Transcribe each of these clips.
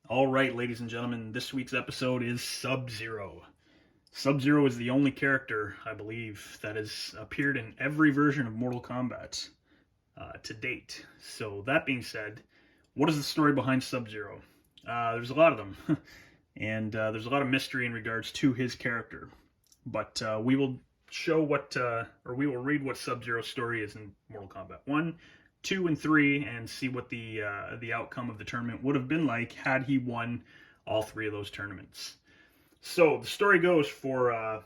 All right, ladies and gentlemen, this week's episode is Sub-Zero. Sub-Zero is the only character, I believe, that has appeared in every version of Mortal Kombat to date. So that being said, what is the story behind Sub-Zero? There's a lot of them, and there's a lot of mystery in regards to his character. But we will show we will read what Sub-Zero's story is in Mortal Kombat 1, 2, and 3, and see what the outcome of the tournament would have been like had he won all three of those tournaments. So the story goes for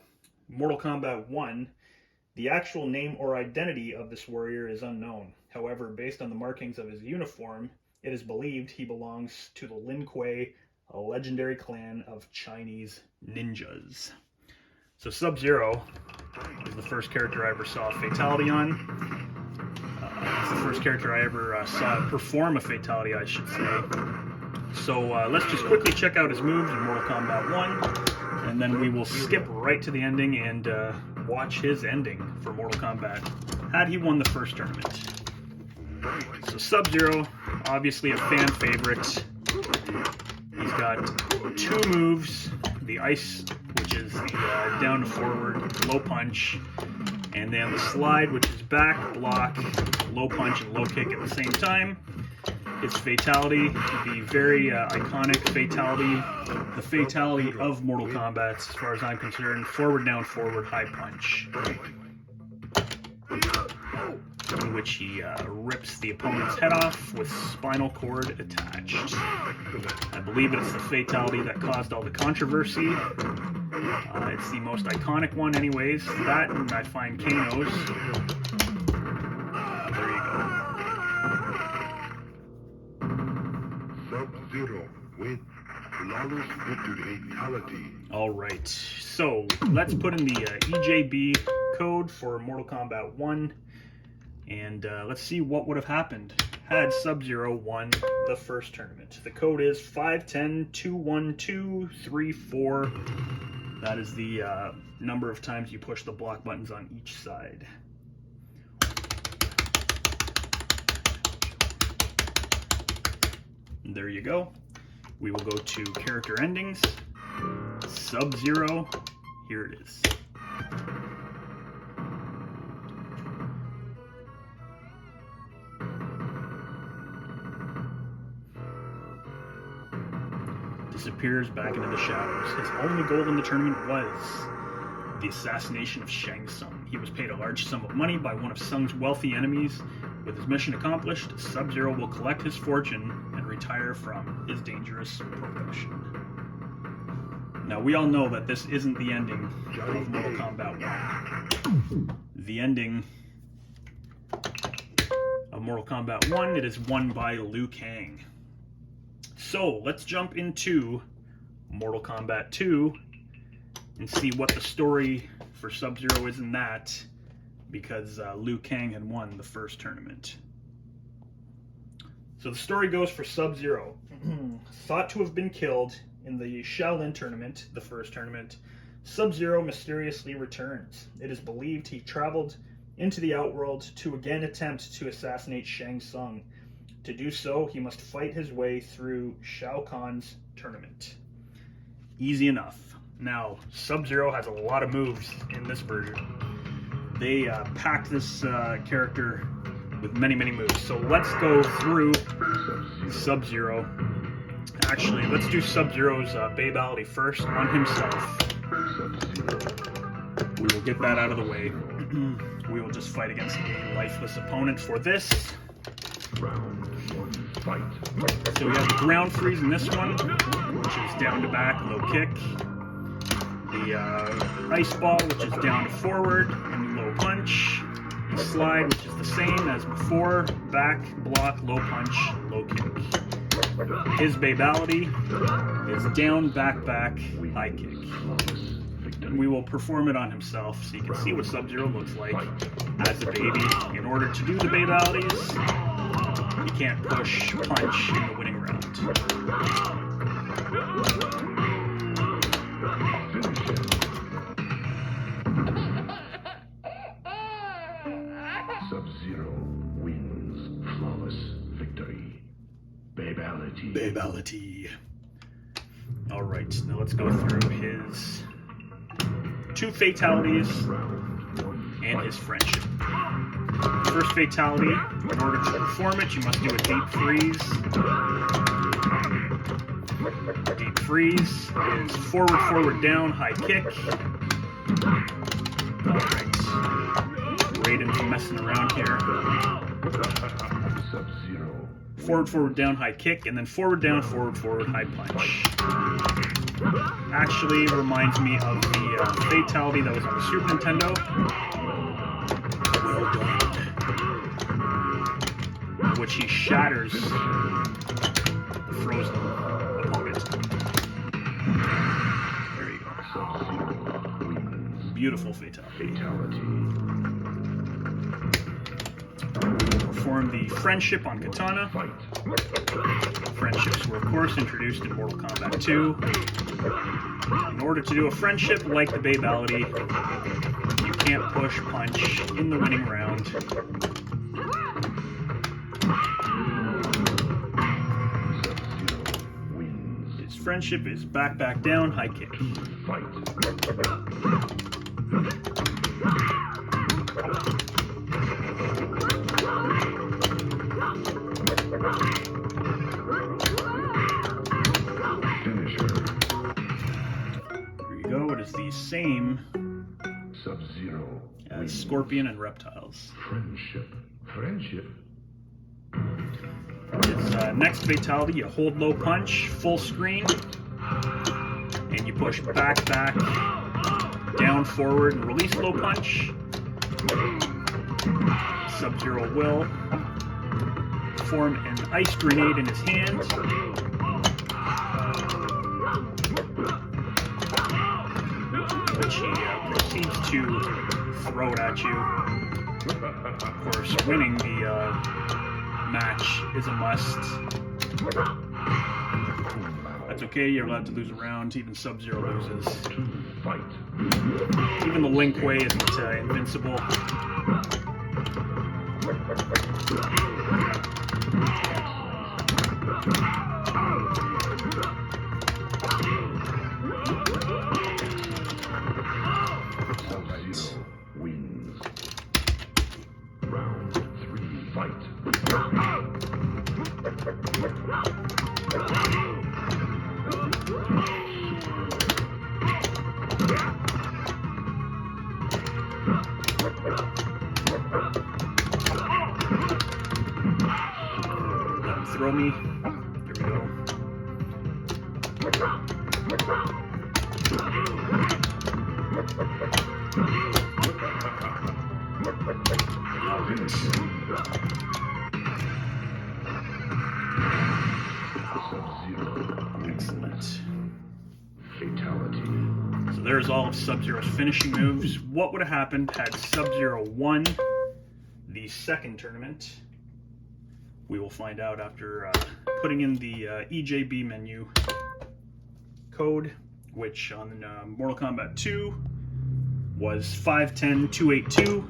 Mortal Kombat 1, the actual name or identity of this warrior is unknown. However, based on the markings of his uniform, it is believed he belongs to the Lin Kuei, a legendary clan of Chinese ninjas. So Sub-Zero is the first character I ever saw a fatality on. It's the first character I ever saw perform a fatality, I should say. So let's just quickly check out his moves in Mortal Kombat 1, and then we will skip right to the ending and watch his ending for Mortal Kombat had he won the first tournament. So Sub-Zero, obviously a fan favorite. He's got two moves, the ice, which is the down to forward, low punch, and then the slide, which is back, block, low punch, and low kick at the same time. His fatality, the very iconic fatality, the fatality of Mortal Kombat, as far as I'm concerned, forward, down, forward, high punch, in which he rips the opponent's head off with spinal cord attached. I believe it's the fatality that caused all the controversy. It's the most iconic one anyways. That, and I find Kano's. There you go. Sub-Zero with flawless victory fatality. Alright, so let's put in the EJB code for Mortal Kombat 1. And let's see what would have happened had Sub-Zero won the first tournament. The code is 51021234. That is the number of times you push the block buttons on each side. And there you go. We will go to character endings. Sub-Zero. Here it is. Disappears back into the shadows. His only goal in the tournament was the assassination of Shang Tsung. He was paid a large sum of money by one of Tsung's wealthy enemies. With his mission accomplished, Sub-Zero will collect his fortune and retire from his dangerous profession. Now, we all know that this isn't the ending of Mortal Kombat 1. The ending of Mortal Kombat 1, it is won by Liu Kang. So, let's jump into Mortal Kombat 2 and see what the story for Sub-Zero is in that, because Liu Kang had won the first tournament. So the story goes for Sub-Zero. Thought to have been killed in the Shaolin tournament, the first tournament, Sub-Zero mysteriously returns. It is believed he traveled into the Outworld to again attempt to assassinate Shang Tsung. To do so, he must fight his way through Shao Kahn's tournament. Easy enough. Now, Sub-Zero has a lot of moves in this version. They packed this character with many, many moves. So let's go through Sub-Zero. Actually, let's do Sub-Zero's babality first on himself. We will get that out of the way. We will just fight against a lifeless opponent for this. Round one, fight. So we have the ground freeze in this one, which is down to back, low kick. The ice ball, which is down to forward and low punch. The slide, which is the same as before, back, block, low punch, low kick. His babality is down, back, back, high kick. And we will perform it on himself so you can see what Sub-Zero looks like as a baby. In order to do the babalities, you can't push punch in the winning round. Sub-Zero wins flawless victory. Babality. Babality. Alright, now let's go through his 2 fatalities and his friendship. First fatality, in order to perform it, you must do a deep freeze. Deep freeze is forward, forward, down, high kick. Alright. Raiden's messing around here. Sub-Zero. Forward, forward, down, high kick, and then forward, down, forward, forward, high punch. Actually reminds me of the fatality that was on the Super Nintendo. Well done. Which he shatters the frozen opponent. There you go. Sub-Zero wins. Beautiful fatality. Perform the friendship on Katana. Fight. Friendships were, of course, introduced in Mortal Kombat 2. In order to do a friendship like the Babality, you can't push punch in the winning round. Sub-Zero wins. His friendship is back, back, down, high kick. Fight. The same Sub-Zero as Scorpion and Reptiles. Friendship. His next fatality, you hold low punch, full screen, and you push back, back, down, forward, and release low punch. Sub-Zero will form an ice grenade in his hand. Which he proceeds to throw it at you. Of course, winning the match is a must. That's okay, you're allowed to lose a round, even Sub-Zero loses. Fight. Even the Link Way isn't invincible. Sub-Zero wins. Round 3, fight. Throw me. Here we go. Excellent. Fatality. So there's all of Sub-Zero's finishing moves. What would have happened had Sub-Zero won the second tournament? We will find out after putting in the EJB menu code, which on Mortal Kombat 2 was 510282.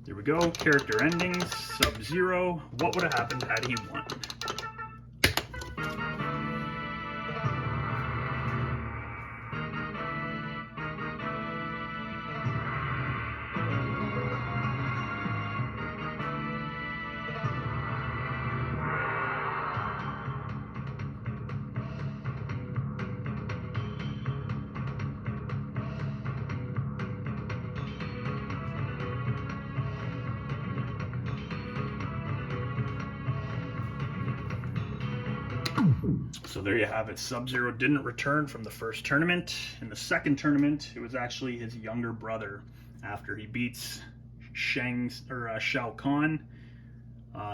There we go. Character endings. Sub-Zero. What would have happened had he won? So there you have it. Sub-Zero didn't return from the first tournament. In the second tournament, it was actually his younger brother. After he beats Shao Kahn,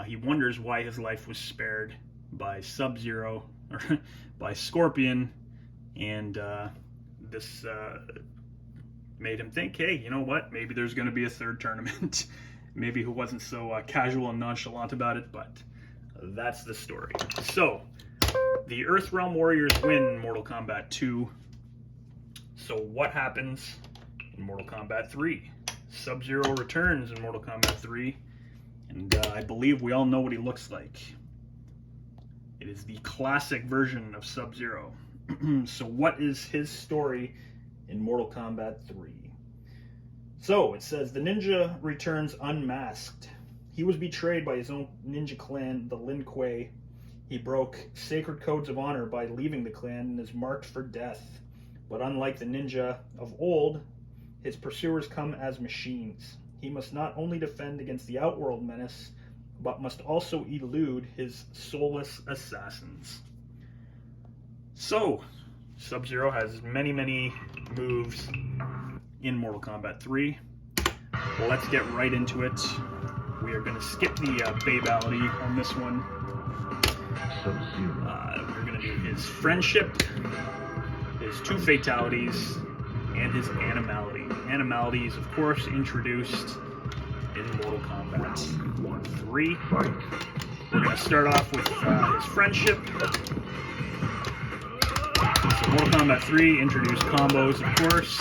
he wonders why his life was spared by Sub-Zero, or by Scorpion, and this made him think, hey, you know what? Maybe there's going to be a third tournament. Maybe he wasn't so casual and nonchalant about it, but that's the story. So, the Earthrealm Warriors win Mortal Kombat 2. So what happens in Mortal Kombat 3? Sub-Zero returns in Mortal Kombat 3, And I believe we all know what he looks like. It is the classic version of Sub-Zero. So what is his story in Mortal Kombat 3? So it says, the ninja returns unmasked. He was betrayed by his own ninja clan, the Lin Kuei. He broke sacred codes of honor by leaving the clan and is marked for death. But unlike the ninja of old, his pursuers come as machines. He must not only defend against the outworld menace, but must also elude his soulless assassins. So, Sub-Zero has many, many moves in Mortal Kombat 3. Let's get right into it. We are going to skip the babality on this one. We're going to do his friendship, his two fatalities, and his animality. Animality is, of course, introduced in Mortal Kombat 3. We're going to start off with his friendship. So Mortal Kombat 3 introduced combos, of course.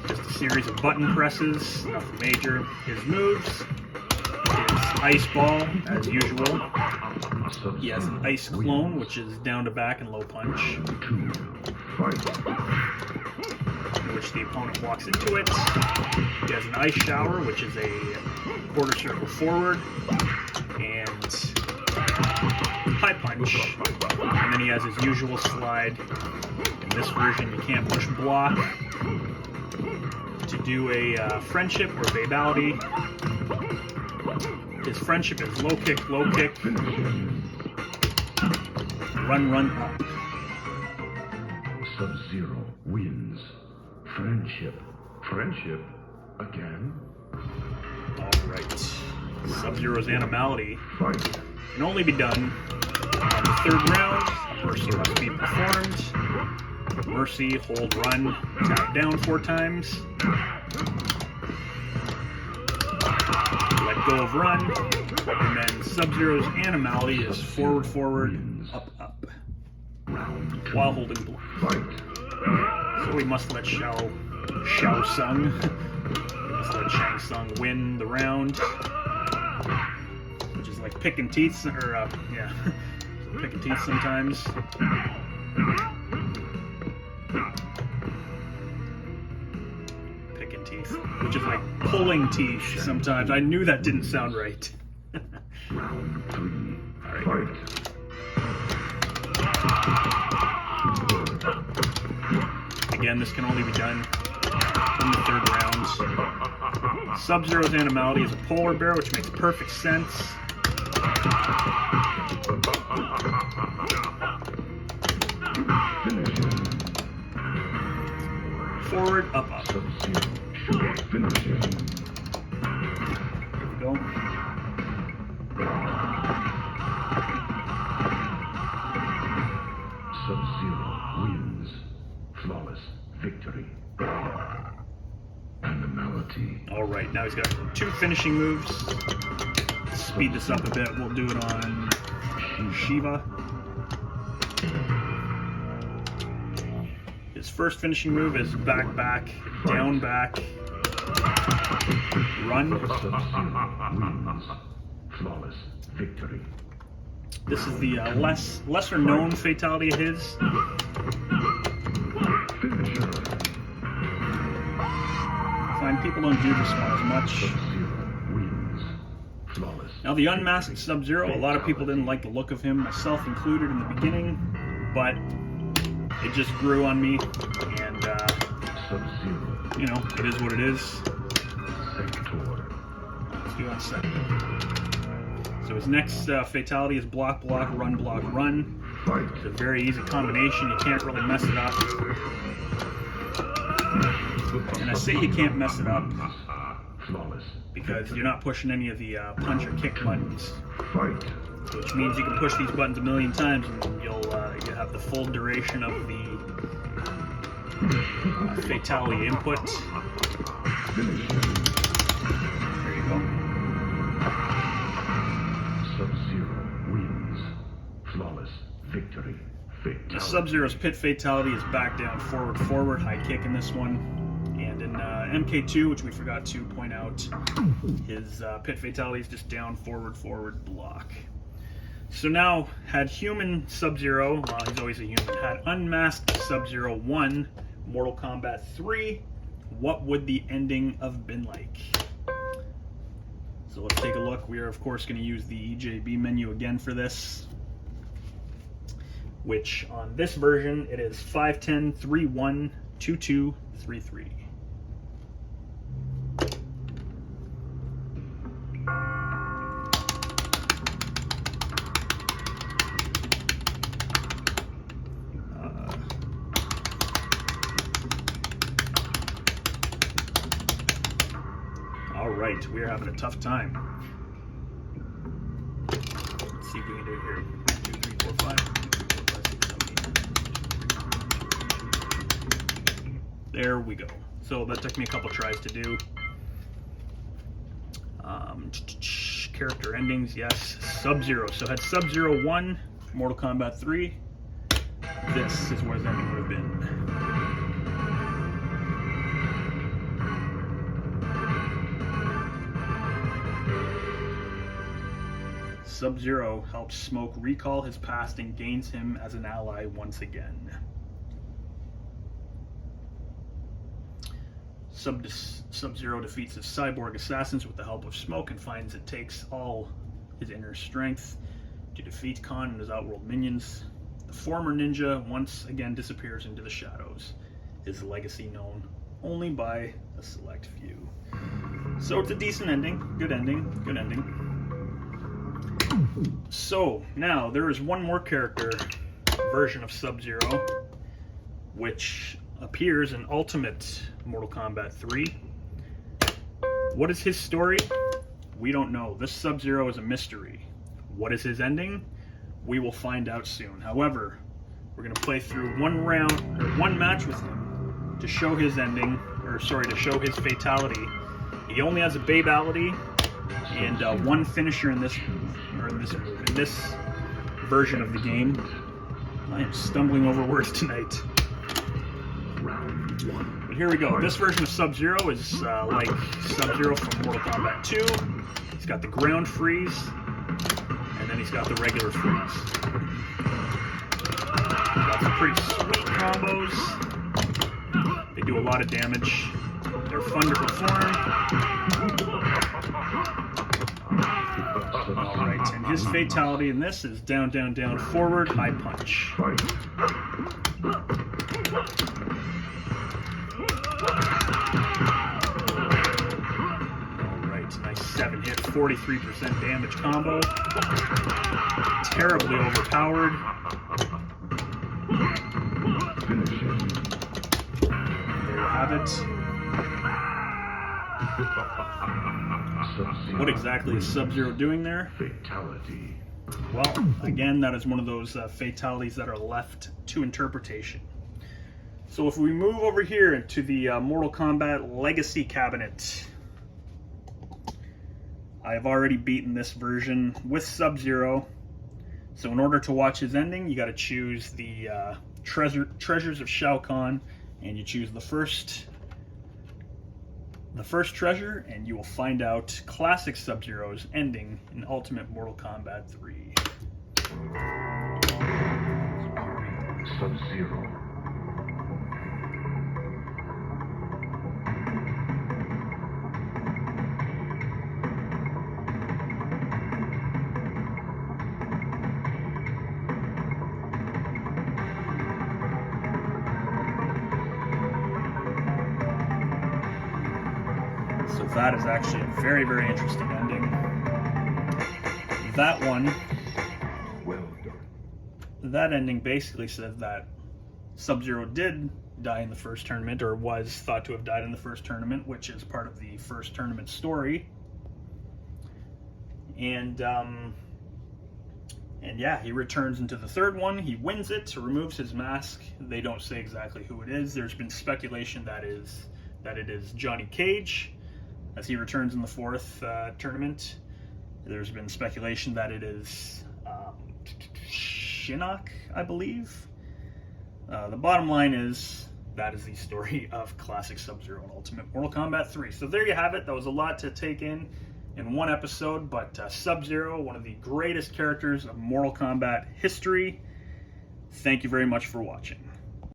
Just a series of button presses, nothing major. His moves, his ice ball, as usual. He has an ice clone, which is down to back and low punch, in which the opponent walks into it. He has an ice shower, which is a quarter circle forward, and high punch. And then he has his usual slide. In this version, you can't push block to do a friendship or babality. His friendship is low kick, run, run, up. Sub-Zero wins. Friendship. Friendship again? Alright. Sub-Zero's animality Fight. can only be done on the third round. A mercy must be performed. Mercy, hold, run, tap down 4 times. Let go of run. And then Sub-Zero's animality is forward, forward, up, up. While holding block. Fight. So we must let Shao Tsung, we must let Shang Tsung win the round, which is like picking teeth, or yeah, picking teeth sometimes. Picking teeth, which is like pulling teeth sometimes. I knew that didn't sound right. Round 3. All right. Fight. Again, this can only be done in the third round. Sub-Zero's animality is a polar bear, which makes perfect sense. Forward, up, up. Sub-Zero should finish him. Here we go. Sub-Zero wins. Flawless victory. Animality. Alright, now he's got 2 finishing moves. Speed this up a bit. We'll do it on Shiva. His first finishing move is back, back, down, back, run. Sub-Zero wins. Flawless victory. This is the lesser known fatality of his. Finisher. I find people don't do this one as much. Sub-Zero wins. Flawless. Now the unmasked Sub-Zero, a lot of people didn't like the look of him, myself included in the beginning, but it just grew on me, and Sub-Zero. you know, it is what it is. Sector. Let's do on second. So his next fatality is block, block, run, block, run. Fight. It's a very easy combination. You can't really mess it up. And I say you can't mess it up Flawless. because you're not pushing any of the punch or kick buttons, Fight. which means you can push these buttons a million times and you'll have the full duration of the fatality input. Finish him. There you go. Sub-Zero wins. Flawless victory. The Sub-Zero's pit fatality is back down, forward, forward, high kick in this one. And in MK2, which we forgot to point out, his pit fatality is just down, forward, forward, block. So now, had human Sub-Zero, well, he's always a human, had unmasked Sub-Zero 1, Mortal Kombat 3, what would the ending have been like? So let's take a look. We are, of course, going to use the EJB menu again for this, which on this version, it is 510 31 22 33. Alright, we're having a tough time. Let's see if we can do it here. 2, 3, 4, 5. 6, 7, 8. There we go. So that took me a couple tries to do. Character endings, yes. Sub-Zero. So had Sub-Zero 1, Mortal Kombat 3. This is where his ending would have been. Sub-Zero helps Smoke recall his past and gains him as an ally once again. Sub-Zero defeats his cyborg assassins with the help of Smoke and finds it takes all his inner strength to defeat Khan and his outworld minions. The former ninja once again disappears into the shadows, his legacy known only by a select few. So it's a decent ending, good ending, good ending. So now there is one more character version of Sub-Zero which appears in Ultimate Mortal Kombat 3. What is his story? We don't know. This Sub-Zero is a mystery. What is his ending? We will find out soon. However, we're going to play through one match with him to show his ending, to show his fatality. He only has a babality and one finisher in this version of the game. I am stumbling over words tonight. But here we go. This version of Sub-Zero is like Sub-Zero from Mortal Kombat 2. He's got the ground freeze, and then he's got the regular freeze. Got some pretty sweet combos. They do a lot of damage. They're fun to perform. Alright, and his fatality in this is down, down, down, forward, high punch. Alright, nice 7-hit, 43% damage combo. Terribly overpowered. There you have it. What exactly is Sub-Zero doing there? Fatality. Well, again, that is one of those fatalities that are left to interpretation. So if we move over here into the Mortal Kombat Legacy cabinet, I have already beaten this version with Sub-Zero. So in order to watch his ending, you got to choose the Treasures of Shao Kahn, and you choose the first treasure, and you will find out classic Sub-Zero's ending in Ultimate Mortal Kombat 3. Sub-Zero. So that is actually a very, very interesting ending. That one, Well done. that ending basically said that Sub-Zero did die in the first tournament, or was thought to have died in the first tournament, which is part of the first tournament story. And yeah, he returns into the third one. He wins it, removes his mask. They don't say exactly who it is. There's been speculation that it is Johnny Cage, as he returns in the fourth tournament. There's been speculation that it is Shinnok, I believe. The bottom line is that is the story of classic Sub-Zero and Ultimate Mortal Kombat 3. So there you have it. That was a lot to take in one episode, but Sub-Zero, one of the greatest characters of Mortal Kombat history. Thank you very much for watching.